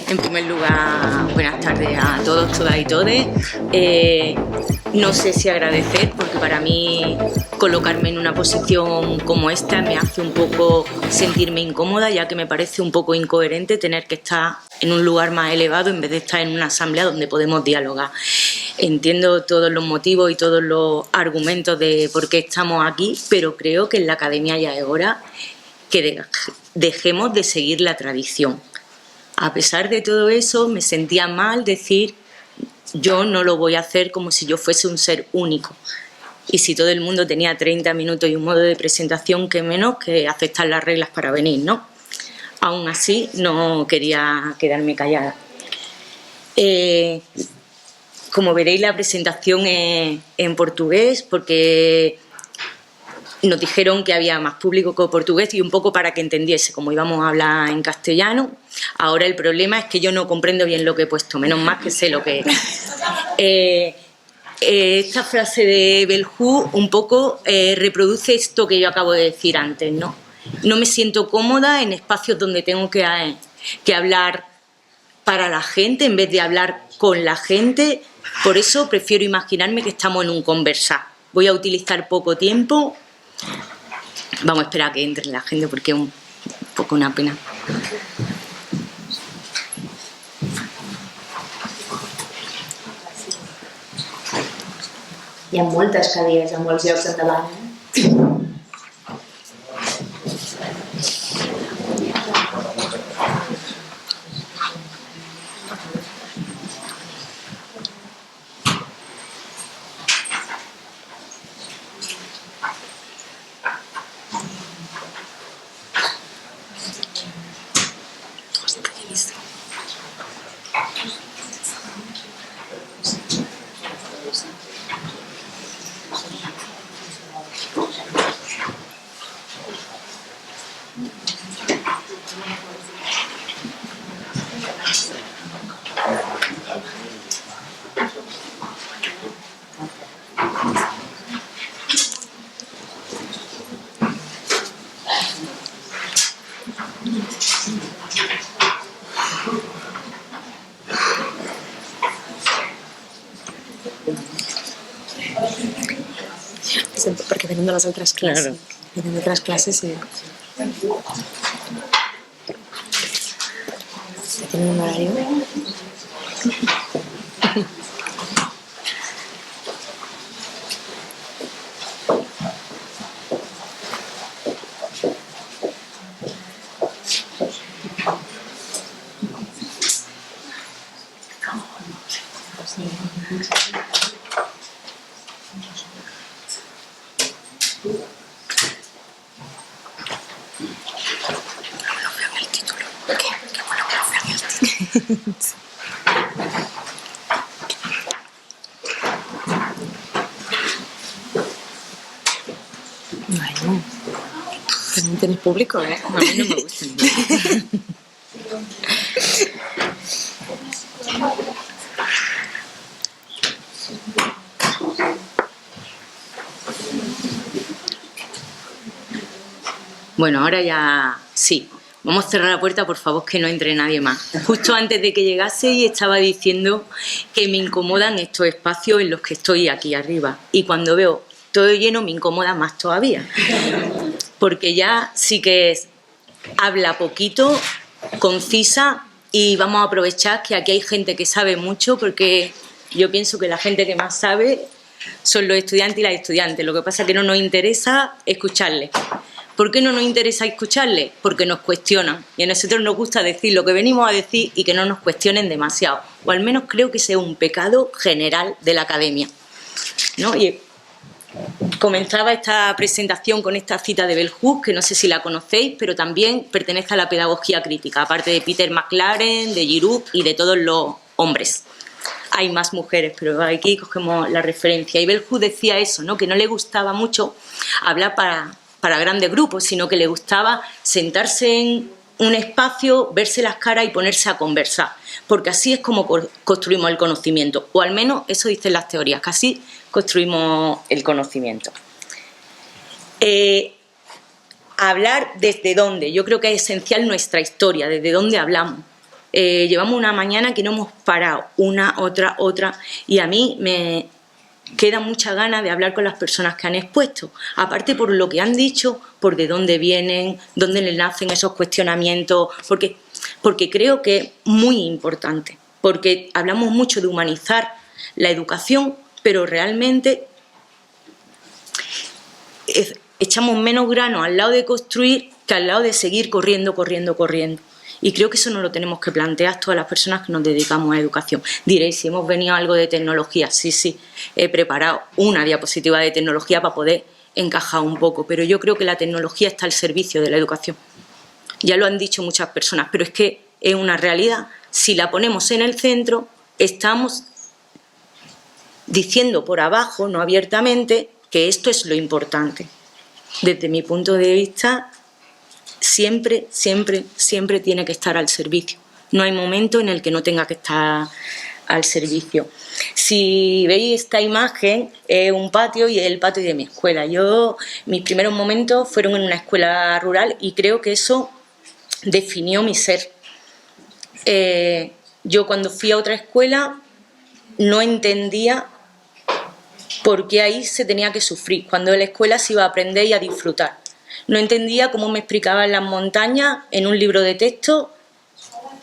En primer lugar, buenas tardes a todos, todas y todes. No sé si agradecer, porque para mí colocarme en una posición como esta me hace un poco sentirme incómoda, ya que me parece un poco incoherente tener que estar en un lugar más elevado en vez de estar en una asamblea donde podemos dialogar. Entiendo todos los motivos y todos los argumentos de por qué estamos aquí, pero creo que en la academia ya es hora que dejemos de seguir la tradición. A pesar de todo eso, me sentía mal decir yo no lo voy a hacer como si yo fuese un ser único. Y si todo el mundo tenía 30 minutos y un modo de presentación, qué menos que aceptar las reglas para venir, ¿no? Aún así, no quería quedarme callada. Como veréis, la presentación es en portugués porque nos dijeron que había más público que portugués y un poco para que entendiese, como íbamos a hablar en castellano. Ahora el problema es que yo no comprendo bien lo que he puesto, menos mal que sé lo que es. Esta frase de Bell Hooks un poco reproduce esto que yo acabo de decir antes, ¿no? No me siento cómoda en espacios donde tengo que hablar para la gente en vez de hablar con la gente. Por eso prefiero imaginarme que estamos en un conversar. Voy a utilizar poco tiempo. Vamos a esperar a que entre la gente porque es un poco una pena. Hi ha moltes cadires a molts llocs endavant. Perquè venen de les altres classes. Claro. Venen d'altres classes i... Tenen un horari. Bueno, también tienes público, ¿eh? A mí no me gusta. Bueno, ahora ya sí. Vamos a cerrar la puerta, por favor, que no entre nadie más. Justo antes de que llegase y estaba diciendo que me incomodan estos espacios en los que estoy aquí arriba. Y cuando veo todo lleno me incomoda más todavía. Porque ya sí que habla poquito, concisa, y vamos a aprovechar que aquí hay gente que sabe mucho, porque yo pienso que la gente que más sabe son los estudiantes y las estudiantes. Lo que pasa es que no nos interesa escucharles. ¿Por qué no nos interesa escucharles? Porque nos cuestionan. Y a nosotros nos gusta decir lo que venimos a decir y que no nos cuestionen demasiado. O al menos creo que ese es un pecado general de la academia, ¿no? Y comenzaba esta presentación con esta cita de Bell Hooks, que no sé si la conocéis, pero también pertenece a la pedagogía crítica, aparte de Peter McLaren, de Giroux y de todos los hombres. Hay más mujeres, pero aquí cogemos la referencia. Y Bell Hooks decía eso, ¿no? Que no le gustaba mucho hablar para grandes grupos, sino que le gustaba sentarse en un espacio, verse las caras y ponerse a conversar, porque así es como construimos el conocimiento, o al menos eso dicen las teorías, que así construimos el conocimiento. Hablar desde dónde, yo creo que es esencial nuestra historia, desde dónde hablamos, Llevamos una mañana que no hemos parado, una, otra, y a mí me queda mucha ganas de hablar con las personas que han expuesto, aparte por lo que han dicho, por de dónde vienen, dónde les nacen esos cuestionamientos, porque creo que es muy importante, porque hablamos mucho de humanizar la educación, pero realmente echamos menos grano al lado de construir que al lado de seguir corriendo. Y creo que eso nos lo tenemos que plantear todas las personas que nos dedicamos a educación. Diréis, si hemos venido a algo de tecnología, sí, he preparado una diapositiva de tecnología para poder encajar un poco, pero yo creo que la tecnología está al servicio de la educación. Ya lo han dicho muchas personas, pero es que es una realidad. Si la ponemos en el centro, estamos diciendo por abajo, no abiertamente, que esto es lo importante. Desde mi punto de vista, siempre tiene que estar al servicio. No hay momento en el que no tenga que estar al servicio. Si veis esta imagen, es un patio y es el patio de mi escuela. Mis primeros momentos fueron en una escuela rural y creo que eso definió mi ser. Yo cuando fui a otra escuela no entendía por qué ahí se tenía que sufrir, cuando en la escuela se iba a aprender y a disfrutar. No entendía cómo me explicaban las montañas en un libro de texto,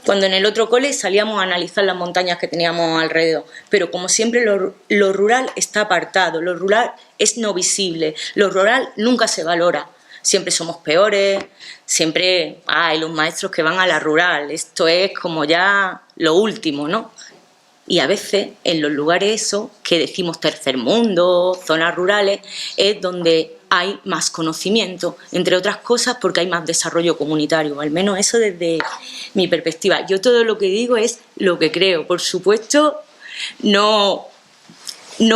cuando en el otro cole salíamos a analizar las montañas que teníamos alrededor. Pero como siempre lo rural está apartado, lo rural es no visible, lo rural nunca se valora. Siempre somos peores, siempre hay los maestros que van a la rural, esto es como ya lo último, ¿no? Y a veces en los lugares esos que decimos tercer mundo, zonas rurales, es donde hay más conocimiento, entre otras cosas porque hay más desarrollo comunitario, al menos eso desde mi perspectiva. Yo todo lo que digo es lo que creo, por supuesto no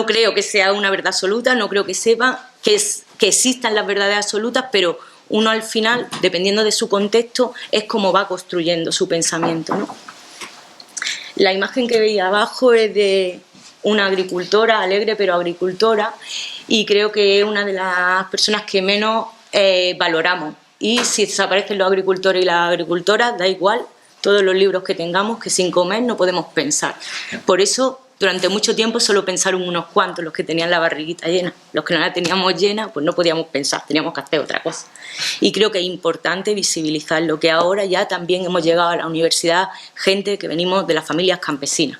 creo que sea una verdad absoluta, no creo que sepa que existan las verdades absolutas, pero uno al final, dependiendo de su contexto, es como va construyendo su pensamiento, ¿no? La imagen que veis abajo es de una agricultora, alegre pero agricultora, y creo que es una de las personas que menos valoramos. Y si desaparecen los agricultores y las agricultoras, da igual todos los libros que tengamos, que sin comer no podemos pensar. Por eso, durante mucho tiempo solo pensaron unos cuantos, los que tenían la barriguita llena. Los que no la teníamos llena, pues no podíamos pensar, teníamos que hacer otra cosa. Y creo que es importante visibilizar lo que ahora ya también hemos llegado a la universidad, gente que venimos de las familias campesinas.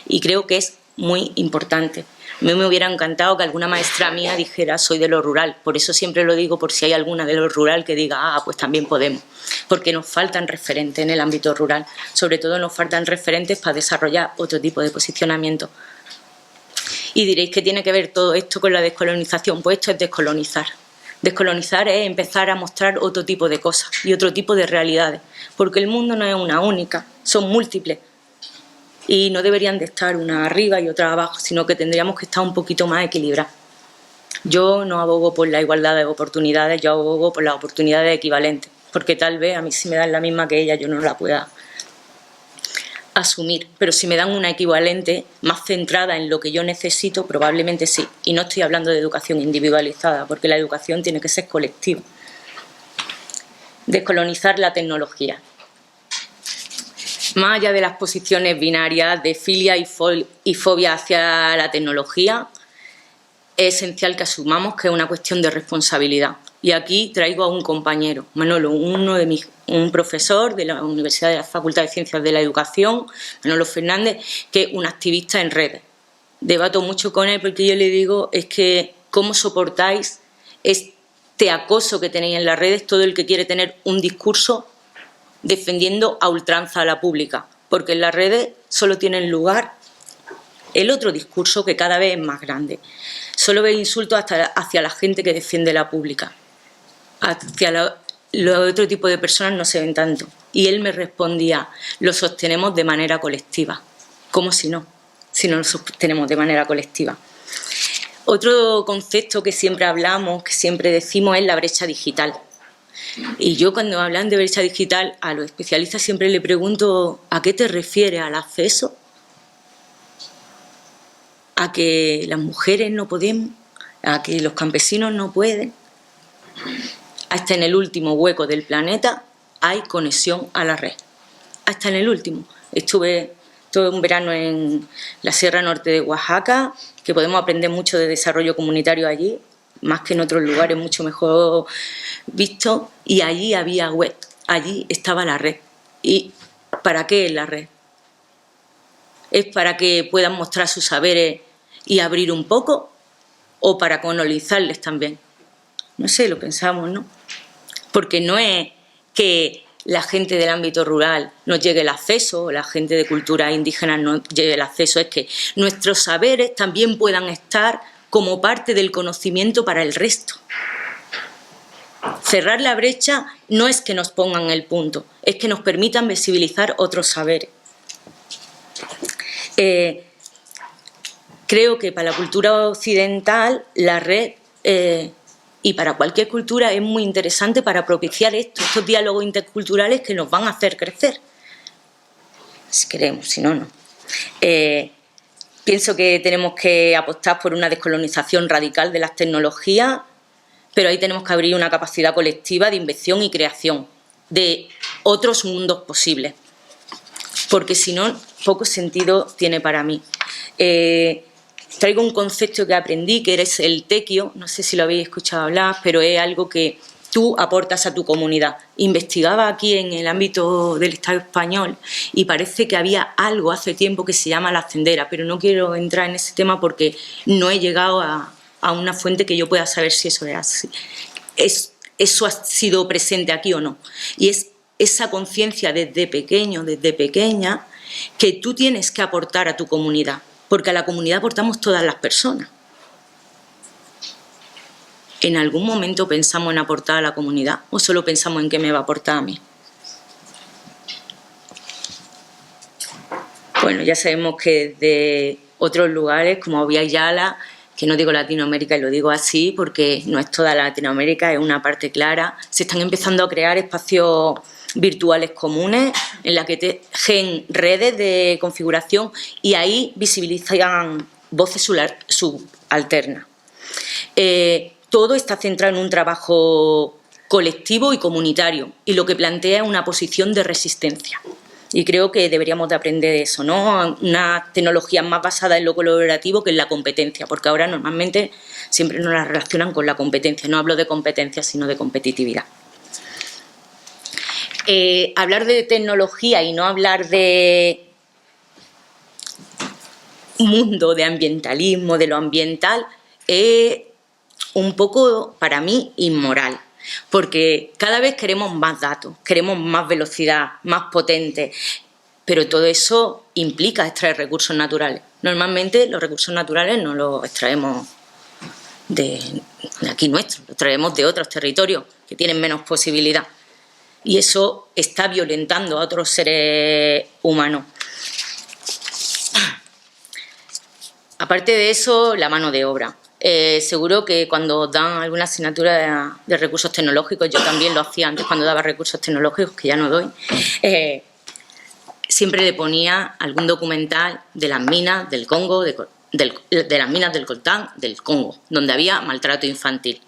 Y creo que es muy importante. A mí me hubiera encantado que alguna maestra mía dijera soy de lo rural, por eso siempre lo digo por si hay alguna de lo rural que diga pues también podemos, porque nos faltan referentes en el ámbito rural, sobre todo nos faltan referentes para desarrollar otro tipo de posicionamiento. Y diréis que tiene que ver todo esto con la descolonización, pues esto es descolonizar. Descolonizar es empezar a mostrar otro tipo de cosas y otro tipo de realidades, porque el mundo no es una única, son múltiples. Y no deberían de estar una arriba y otra abajo, sino que tendríamos que estar un poquito más equilibrados. Yo no abogo por la igualdad de oportunidades, yo abogo por las oportunidades equivalentes, porque tal vez a mí si me dan la misma que ella yo no la pueda asumir, pero si me dan una equivalente más centrada en lo que yo necesito, probablemente sí. Y no estoy hablando de educación individualizada, porque la educación tiene que ser colectiva. Descolonizar la tecnología. Más allá de las posiciones binarias de filia y fobia hacia la tecnología, es esencial que asumamos que es una cuestión de responsabilidad. Y aquí traigo a un compañero, Manolo, un profesor de la Universidad de la Facultad de Ciencias de la Educación, Manolo Fernández, que es un activista en redes. Debato mucho con él porque yo le digo es que cómo soportáis este acoso que tenéis en las redes, todo el que quiere tener un discurso defendiendo a ultranza a la pública, porque en las redes solo tienen lugar el otro discurso que cada vez es más grande. Solo ve insultos hacia la gente que defiende la pública. Hacia los otro tipo de personas no se ven tanto. Y él me respondía, lo sostenemos de manera colectiva. ¿Cómo si no lo sostenemos de manera colectiva? Otro concepto que siempre hablamos, que siempre decimos, es la brecha digital. Y yo cuando hablan de brecha digital a los especialistas siempre le pregunto ¿a qué te refieres? ¿Al acceso? ¿A que las mujeres no podemos? ¿A que los campesinos no pueden? Hasta en el último hueco del planeta hay conexión a la red. Hasta en el último. Estuve todo un verano en la Sierra Norte de Oaxaca, que podemos aprender mucho de desarrollo comunitario allí, más que en otros lugares, mucho mejor visto, y allí había web, allí estaba la red. ¿Y para qué es la red? ¿Es para que puedan mostrar sus saberes y abrir un poco? ¿O para colonizarles también? No sé, lo pensamos, ¿no? Porque no es que la gente del ámbito rural no llegue el acceso, o la gente de culturas indígenas no llegue el acceso, es que nuestros saberes también puedan estar como parte del conocimiento para el resto. Cerrar la brecha no es que nos pongan el punto, es que nos permitan visibilizar otros saberes. Creo que para la cultura occidental la red y para cualquier cultura es muy interesante para propiciar estos diálogos interculturales que nos van a hacer crecer. Si queremos, si no, no. Pienso que tenemos que apostar por una descolonización radical de las tecnologías, pero ahí tenemos que abrir una capacidad colectiva de invención y creación de otros mundos posibles, porque si no, poco sentido tiene para mí. Traigo un concepto que aprendí, que es el tequio, no sé si lo habéis escuchado hablar, pero es algo que tú aportas a tu comunidad. Investigaba aquí en el ámbito del Estado español y parece que había algo hace tiempo que se llama la hacendera, pero no quiero entrar en ese tema porque no he llegado a una fuente que yo pueda saber si eso es así. Eso ha sido presente aquí o no. Y es esa conciencia desde pequeño, desde pequeña, que tú tienes que aportar a tu comunidad, porque a la comunidad aportamos todas las personas. ¿En algún momento pensamos en aportar a la comunidad o solo pensamos en qué me va a aportar a mí? Bueno, ya sabemos que desde otros lugares, como Via Yala, que no digo Latinoamérica y lo digo así porque no es toda Latinoamérica, es una parte clara, se están empezando a crear espacios virtuales comunes en la que tejen redes de configuración y ahí visibilizan voces subalternas. Todo está centrado en un trabajo colectivo y comunitario y lo que plantea es una posición de resistencia. Y creo que deberíamos de aprender de eso, ¿no? Una tecnología más basada en lo colaborativo que en la competencia, porque ahora normalmente siempre nos la relacionan con la competencia. No hablo de competencia, sino de competitividad. Hablar de tecnología y no hablar de mundo, de ambientalismo, de lo ambiental, es un poco, para mí, inmoral. Porque cada vez queremos más datos, queremos más velocidad, más potente, pero todo eso implica extraer recursos naturales. Normalmente los recursos naturales no los extraemos de aquí nuestros, los traemos de otros territorios que tienen menos posibilidad. Y eso está violentando a otros seres humanos. Aparte de eso, la mano de obra. Seguro que cuando dan alguna asignatura de recursos tecnológicos, yo también lo hacía antes cuando daba recursos tecnológicos, que ya no doy, siempre le ponía algún documental de las minas del Congo, de las minas del coltán del Congo, donde había maltrato infantil.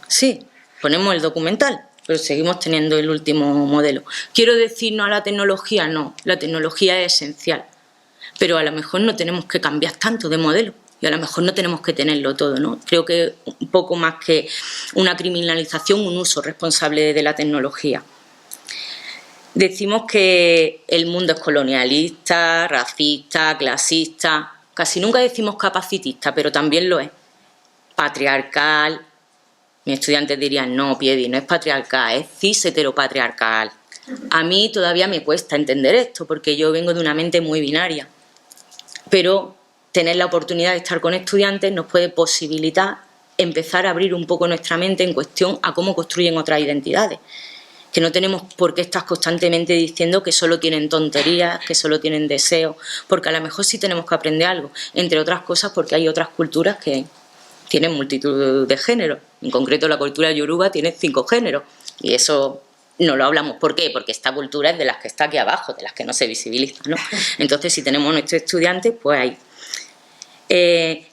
Sí, ponemos el documental, pero seguimos teniendo el último modelo. ¿Quiero decir no a la tecnología? No, la tecnología es esencial, pero a lo mejor no tenemos que cambiar tanto de modelo. Y a lo mejor no tenemos que tenerlo todo, ¿no? Creo que un poco más que una criminalización, un uso responsable de la tecnología. Decimos que el mundo es colonialista, racista, clasista, casi nunca decimos capacitista, pero también lo es. Patriarcal. Mis estudiantes dirían, no, Piedi, no es patriarcal, es cis heteropatriarcal. A mí todavía me cuesta entender esto, porque yo vengo de una mente muy binaria. Pero tener la oportunidad de estar con estudiantes nos puede posibilitar empezar a abrir un poco nuestra mente en cuestión a cómo construyen otras identidades. Que no tenemos por qué estar constantemente diciendo que solo tienen tonterías, que solo tienen deseos, porque a lo mejor sí tenemos que aprender algo, entre otras cosas porque hay otras culturas que tienen multitud de géneros. En concreto la cultura yoruba tiene 5 géneros y eso no lo hablamos. ¿Por qué? Porque esta cultura es de las que está aquí abajo, de las que no se visibilizan, ¿no? Entonces, si tenemos nuestros estudiantes, pues ahí.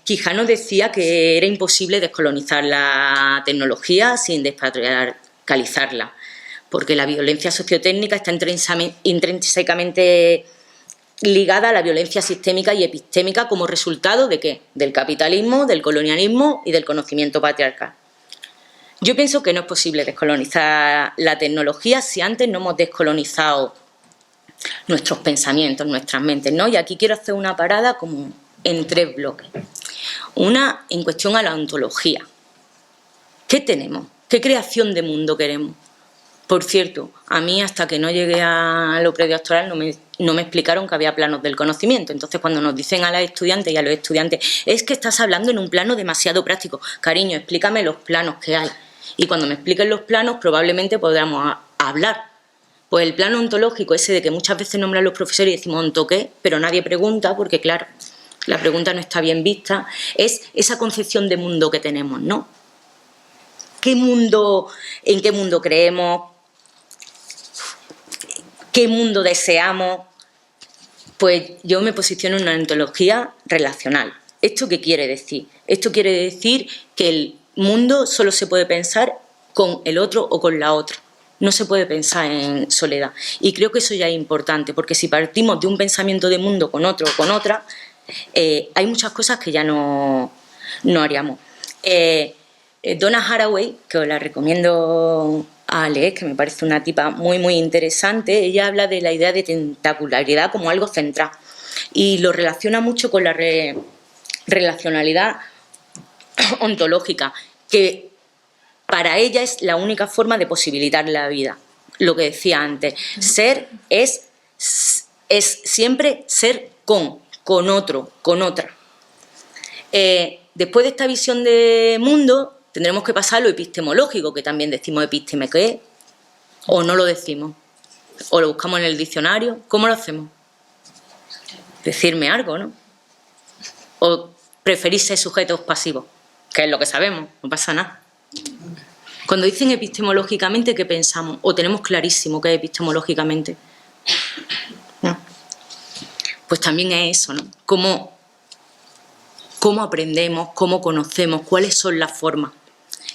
Quijano decía que era imposible descolonizar la tecnología sin despatriarcalizarla, porque la violencia sociotécnica está intrínsecamente ligada a la violencia sistémica y epistémica como resultado ¿de qué? Del capitalismo, del colonialismo y del conocimiento patriarcal. Yo pienso que no es posible descolonizar la tecnología si antes no hemos descolonizado nuestros pensamientos, nuestras mentes, ¿no? Y aquí quiero hacer una parada como en 3 bloques. Una en cuestión a la ontología. ¿Qué tenemos? ¿Qué creación de mundo queremos? Por cierto, a mí hasta que no llegué a lo predoctoral no me explicaron que había planos del conocimiento. Entonces, cuando nos dicen a las estudiantes y a los estudiantes, es que estás hablando en un plano demasiado práctico. Cariño, explícame los planos que hay. Y cuando me expliquen los planos, probablemente podamos hablar. Pues el plano ontológico, ese de que muchas veces nombran los profesores y decimos ¿onto qué? Pero nadie pregunta, porque claro, la pregunta no está bien vista, es esa concepción de mundo que tenemos, ¿no? ¿Qué mundo, en qué mundo creemos? ¿Qué mundo deseamos? Pues yo me posiciono en una ontología relacional. ¿Esto qué quiere decir? Esto quiere decir que el mundo solo se puede pensar con el otro o con la otra. No se puede pensar en soledad. Y creo que eso ya es importante, porque si partimos de un pensamiento de mundo con otro o con otra, hay muchas cosas que ya no haríamos. Donna Haraway, que os la recomiendo a leer, que me parece una tipa muy, muy interesante, ella habla de la idea de tentacularidad como algo central y lo relaciona mucho con la relacionalidad ontológica, que para ella es la única forma de posibilitar la vida. Lo que decía antes, ser es siempre ser con otro, con otra. Después de esta visión de mundo, tendremos que pasar a lo epistemológico, que también decimos episteme, ¿qué es? O no lo decimos, o lo buscamos en el diccionario. ¿Cómo lo hacemos? Decirme algo, ¿no? O preferís ser sujetos pasivos, que es lo que sabemos, no pasa nada. Cuando dicen epistemológicamente, ¿qué pensamos? O tenemos clarísimo qué es epistemológicamente. ¿No? Pues también es eso, ¿no? Cómo aprendemos, cómo conocemos, cuáles son las formas.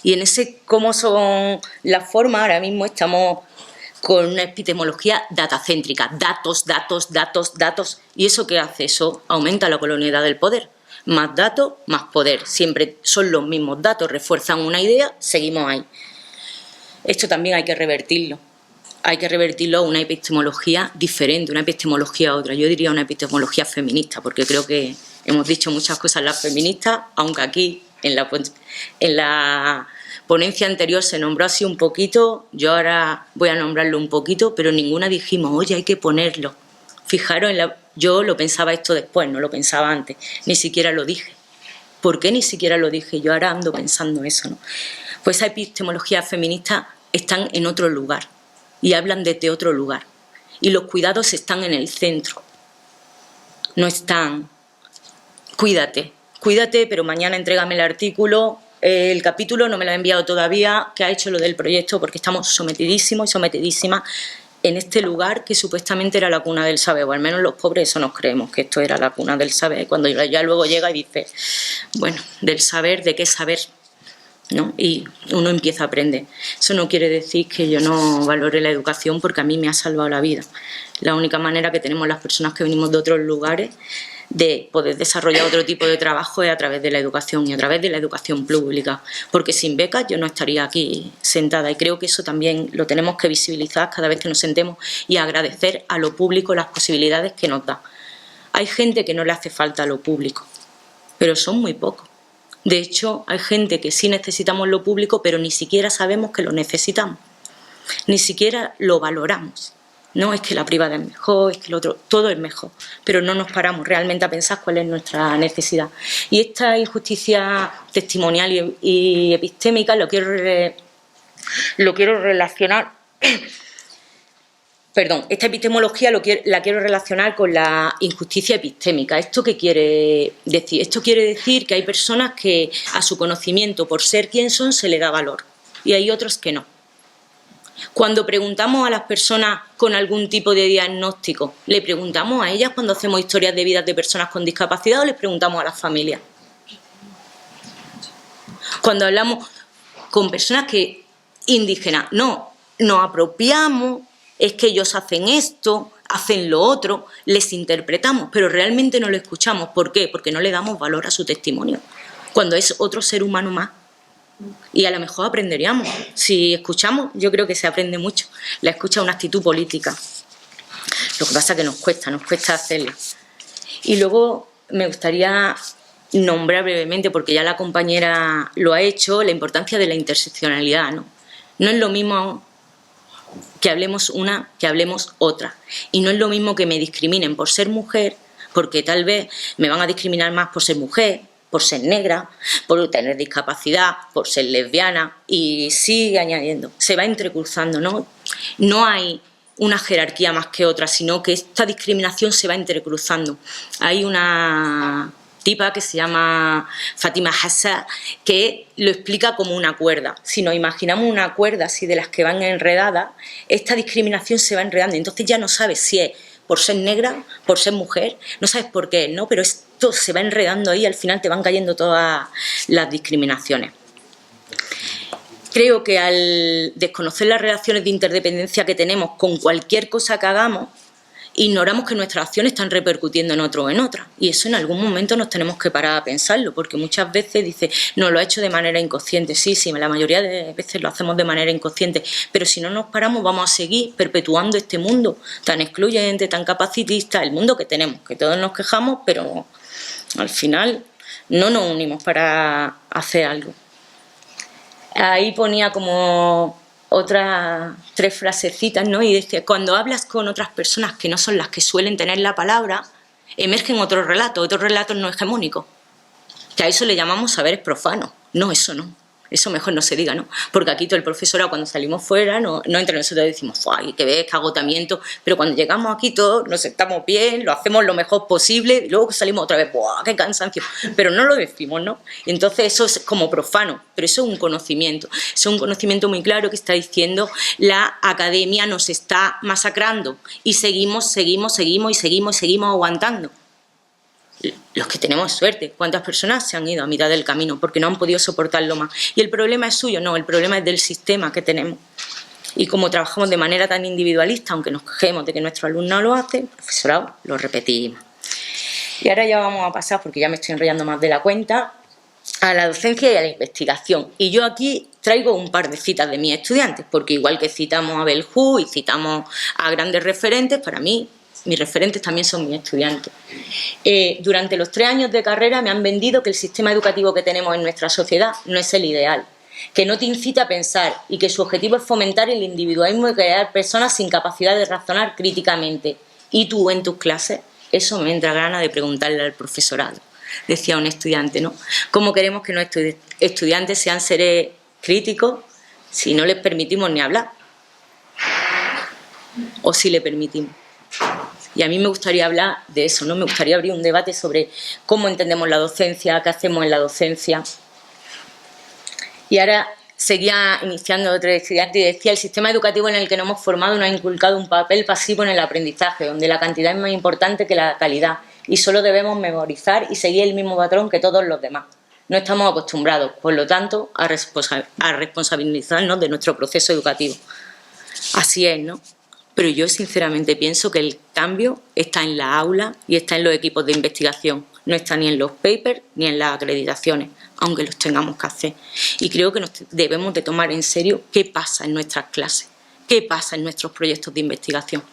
Y en ese cómo son las formas, ahora mismo estamos con una epistemología datacéntrica. Datos, datos, datos, datos. ¿Y eso qué hace? Eso aumenta la colonialidad del poder. Más datos, más poder. Siempre son los mismos datos, refuerzan una idea, seguimos ahí. Esto también hay que revertirlo. Hay que revertirlo a una epistemología diferente, una epistemología a otra. Yo diría una epistemología feminista, porque creo que hemos dicho muchas cosas las feministas, aunque aquí en la ponencia anterior se nombró así un poquito, yo ahora voy a nombrarlo un poquito, pero ninguna dijimos, oye, hay que ponerlo. Fijaros, yo lo pensaba esto después, no lo pensaba antes, ni siquiera lo dije. ¿Por qué ni siquiera lo dije? Yo ahora ando pensando eso, ¿no? Pues esa epistemología feminista están en otro lugar y hablan desde otro lugar. Y los cuidados están en el centro. No están, cuídate, pero mañana entrégame el artículo, el capítulo no me lo ha enviado todavía, que ha hecho lo del proyecto, porque estamos sometidísimos y sometidísimas en este lugar que supuestamente era la cuna del saber, o al menos los pobres eso nos creemos, que esto era la cuna del saber, cuando ya luego llega y dice, bueno, del saber, ¿de qué saber? ¿No? Y uno empieza a aprender. Eso no quiere decir que yo no valore la educación, porque a mí me ha salvado la vida. La única manera que tenemos las personas que venimos de otros lugares de poder desarrollar otro tipo de trabajo es a través de la educación y a través de la educación pública, porque sin becas yo no estaría aquí sentada, y creo que eso también lo tenemos que visibilizar cada vez que nos sentemos y agradecer a lo público las posibilidades que nos da. Hay gente que no le hace falta a lo público, pero son muy pocos. De hecho, hay gente que sí necesitamos lo público, pero ni siquiera sabemos que lo necesitamos, ni siquiera lo valoramos. No es que la privada es mejor, es que el otro, todo es mejor, pero no nos paramos realmente a pensar cuál es nuestra necesidad. Y esta injusticia testimonial y epistémica lo quiero relacionar, esta epistemología la quiero relacionar con la injusticia epistémica. ¿Esto qué quiere decir? Esto quiere decir que hay personas que a su conocimiento, por ser quien son, se le da valor, y hay otros que no. Cuando preguntamos a las personas con algún tipo de diagnóstico, ¿le preguntamos a ellas cuando hacemos historias de vidas de personas con discapacidad o les preguntamos a las familias? Cuando hablamos con personas indígenas, no, nos apropiamos, es que ellos hacen esto, hacen lo otro, les interpretamos, pero realmente no lo escuchamos. ¿Por qué? Porque no le damos valor a su testimonio, cuando es otro ser humano más. Y a lo mejor aprenderíamos. Si escuchamos, yo creo que se aprende mucho. La escucha es una actitud política. Lo que pasa es que nos cuesta hacerlo. Y luego me gustaría nombrar brevemente, porque ya la compañera lo ha hecho, la importancia de la interseccionalidad, ¿no? No es lo mismo que hablemos una que hablemos otra. Y no es lo mismo que me discriminen por ser mujer, porque tal vez me van a discriminar más por ser mujer, por ser negra, por tener discapacidad, por ser lesbiana, y sigue añadiendo. Se va entrecruzando, ¿no? No hay una jerarquía más que otra, sino que esta discriminación se va entrecruzando. Hay una tipa que se llama Fátima Hassan, que lo explica como una cuerda. Si nos imaginamos una cuerda así de las que van enredadas, esta discriminación se va enredando. Entonces ya no sabes si es por ser negra, por ser mujer, no sabes por qué, ¿no? Pero esto se va enredando ahí y al final te van cayendo todas las discriminaciones. Creo que al desconocer las relaciones de interdependencia que tenemos con cualquier cosa que hagamos, ignoramos que nuestras acciones están repercutiendo en otro o en otra. Y eso en algún momento nos tenemos que parar a pensarlo, porque muchas veces dice, no, lo ha hecho de manera inconsciente. Sí, la mayoría de veces lo hacemos de manera inconsciente, pero si no nos paramos vamos a seguir perpetuando este mundo tan excluyente, tan capacitista, el mundo que tenemos, que todos nos quejamos, pero al final no nos unimos para hacer algo. Ahí ponía como otras 3 frasecitas, ¿no? Y decía, cuando hablas con otras personas que no son las que suelen tener la palabra, emergen otros relatos no hegemónicos, que a eso le llamamos saberes profanos. No, eso no. Eso mejor no se diga, ¿no? Porque aquí todo el profesorado, cuando salimos fuera, no entre nosotros decimos, ¡ay, qué ves, qué agotamiento! Pero cuando llegamos aquí todos nos sentamos bien, lo hacemos lo mejor posible, y luego salimos otra vez, ¡buah, qué cansancio! Pero no lo decimos, ¿no? Y entonces eso es como profano, pero eso es un conocimiento. Es un conocimiento muy claro que está diciendo la academia nos está masacrando y seguimos aguantando. Los que tenemos suerte, ¿cuántas personas se han ido a mitad del camino porque no han podido soportarlo más? Y el problema es suyo, no, el problema es del sistema que tenemos. Y como trabajamos de manera tan individualista, aunque nos quejemos de que nuestros alumnos lo hacen, el profesorado lo repetimos. Y ahora ya vamos a pasar, porque ya me estoy enrollando más de la cuenta, a la docencia y a la investigación. Y yo aquí traigo un par de citas de mis estudiantes, porque igual que citamos a Bell Hooks y citamos a grandes referentes, para mí mis referentes también son mis estudiantes. Durante los 3 años de carrera me han vendido que el sistema educativo que tenemos en nuestra sociedad no es el ideal, que no te incita a pensar y que su objetivo es fomentar el individualismo y crear personas sin capacidad de razonar críticamente. ¿Y tú en tus clases? Eso me entra gana de preguntarle al profesorado. Decía un estudiante, ¿no? ¿Cómo queremos que nuestros estudiantes sean seres críticos si no les permitimos ni hablar? ¿O si le permitimos? Y a mí me gustaría hablar de eso, ¿no? Me gustaría abrir un debate sobre cómo entendemos la docencia, qué hacemos en la docencia. Y ahora seguía iniciando otro estudiante y decía, el sistema educativo en el que nos hemos formado nos ha inculcado un papel pasivo en el aprendizaje, donde la cantidad es más importante que la calidad y solo debemos memorizar y seguir el mismo patrón que todos los demás. No estamos acostumbrados, por lo tanto, a responsabilizarnos de nuestro proceso educativo. Así es, ¿no? Pero yo sinceramente pienso que el cambio está en la aula y está en los equipos de investigación. No está ni en los papers ni en las acreditaciones, aunque los tengamos que hacer. Y creo que nos debemos de tomar en serio qué pasa en nuestras clases, qué pasa en nuestros proyectos de investigación.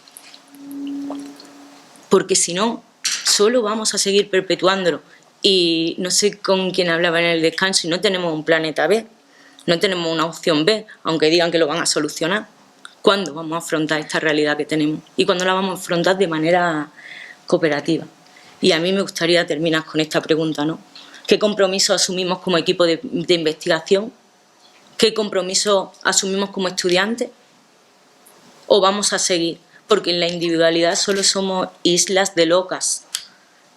Porque si no, solo vamos a seguir perpetuándolo. Y no sé con quién hablaba en el descanso, y no tenemos un planeta B, no tenemos una opción B, aunque digan que lo van a solucionar. ¿Cuándo vamos a afrontar esta realidad que tenemos? Y cuándo la vamos a afrontar de manera cooperativa. Y a mí me gustaría terminar con esta pregunta, ¿no? ¿Qué compromiso asumimos como equipo de investigación? ¿Qué compromiso asumimos como estudiantes? ¿O vamos a seguir? Porque en la individualidad solo somos islas de locas.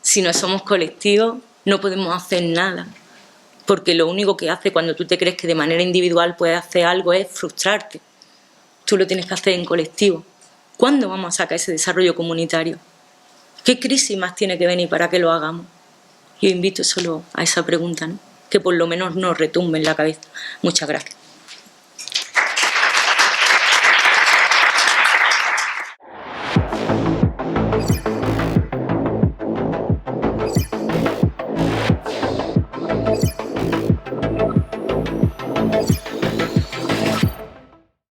Si no somos colectivos, no podemos hacer nada. Porque lo único que hace cuando tú te crees que de manera individual puedes hacer algo es frustrarte. Tú lo tienes que hacer en colectivo. ¿Cuándo vamos a sacar ese desarrollo comunitario? ¿Qué crisis más tiene que venir para que lo hagamos? Yo invito solo a esa pregunta, ¿no? Que por lo menos nos retumbe en la cabeza. Muchas gracias.